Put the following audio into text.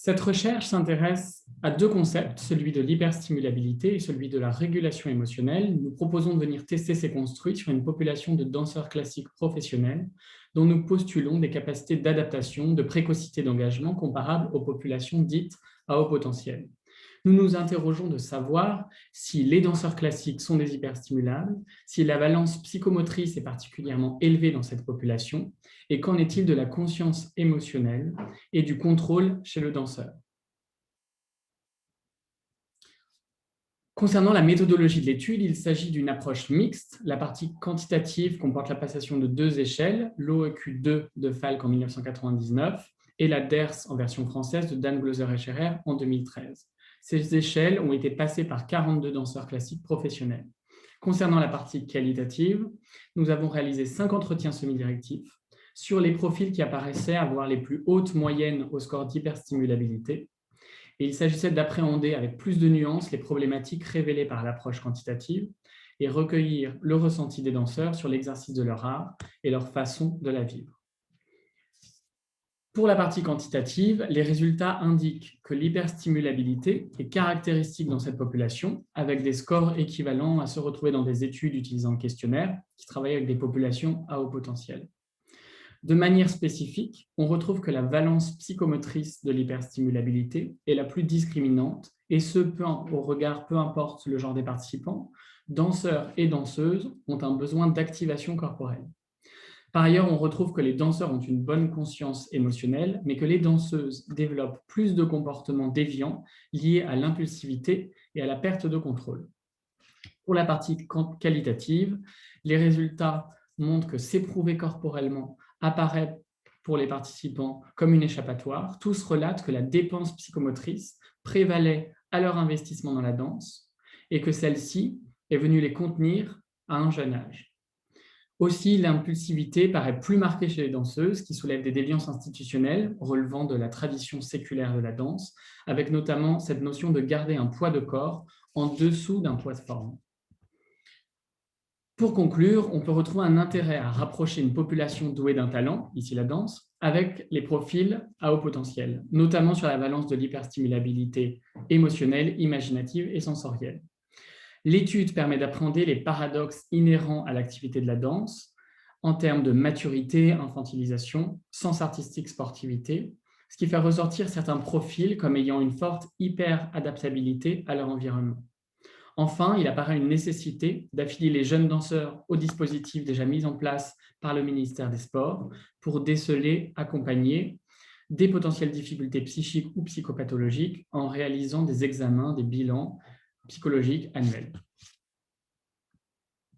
Cette recherche s'intéresse à deux concepts, celui de l'hyperstimulabilité et celui de la régulation émotionnelle. Nous proposons de venir tester ces construits sur une population de danseurs classiques professionnels dont nous postulons des capacités d'adaptation, de précocité d'engagement comparables aux populations dites à haut potentiel. Nous nous interrogeons de savoir si les danseurs classiques sont des hyperstimulables, si la valence psychomotrice est particulièrement élevée dans cette population, et qu'en est-il de la conscience émotionnelle et du contrôle chez le danseur. Concernant la méthodologie de l'étude, il s'agit d'une approche mixte. La partie quantitative comporte la passation de deux échelles, l'OEQ2 de Falk en 1999 et la DERS en version française de Dan Glauser et Scherer en 2013. Ces échelles ont été passées par 42 danseurs classiques professionnels. Concernant la partie qualitative, nous avons réalisé 5 entretiens semi-directifs sur les profils qui apparaissaient avoir les plus hautes moyennes au score d'hyperstimulabilité. Et il s'agissait d'appréhender avec plus de nuances les problématiques révélées par l'approche quantitative et recueillir le ressenti des danseurs sur l'exercice de leur art et leur façon de la vivre. Pour la partie quantitative, les résultats indiquent que l'hyperstimulabilité est caractéristique dans cette population, avec des scores équivalents à se retrouver dans des études utilisant le questionnaire qui travaillent avec des populations à haut potentiel. De manière spécifique, on retrouve que la valence psychomotrice de l'hyperstimulabilité est la plus discriminante, et ce, au regard, peu importe le genre des participants, danseurs et danseuses ont un besoin d'activation corporelle. Par ailleurs, on retrouve que les danseurs ont une bonne conscience émotionnelle, mais que les danseuses développent plus de comportements déviants liés à l'impulsivité et à la perte de contrôle. Pour la partie qualitative, les résultats montrent que s'éprouver corporellement apparaît pour les participants comme une échappatoire. Tous relatent que la dépense psychomotrice prévalait à leur investissement dans la danse et que celle-ci est venue les contenir à un jeune âge. Aussi, l'impulsivité paraît plus marquée chez les danseuses qui soulèvent des déviances institutionnelles relevant de la tradition séculaire de la danse, avec notamment cette notion de garder un poids de corps en dessous d'un poids de forme. Pour conclure, on peut retrouver un intérêt à rapprocher une population douée d'un talent, ici la danse, avec les profils à haut potentiel, notamment sur la valence de l'hyperstimulabilité émotionnelle, imaginative et sensorielle. L'étude permet d'appréhender les paradoxes inhérents à l'activité de la danse en termes de maturité, infantilisation, sens artistique, sportivité, ce qui fait ressortir certains profils comme ayant une forte hyper-adaptabilité à leur environnement. Enfin, il apparaît une nécessité d'affilier les jeunes danseurs aux dispositifs déjà mis en place par le ministère des Sports pour déceler, accompagner des potentielles difficultés psychiques ou psychopathologiques en réalisant des examens, des bilans psychologiques annuels.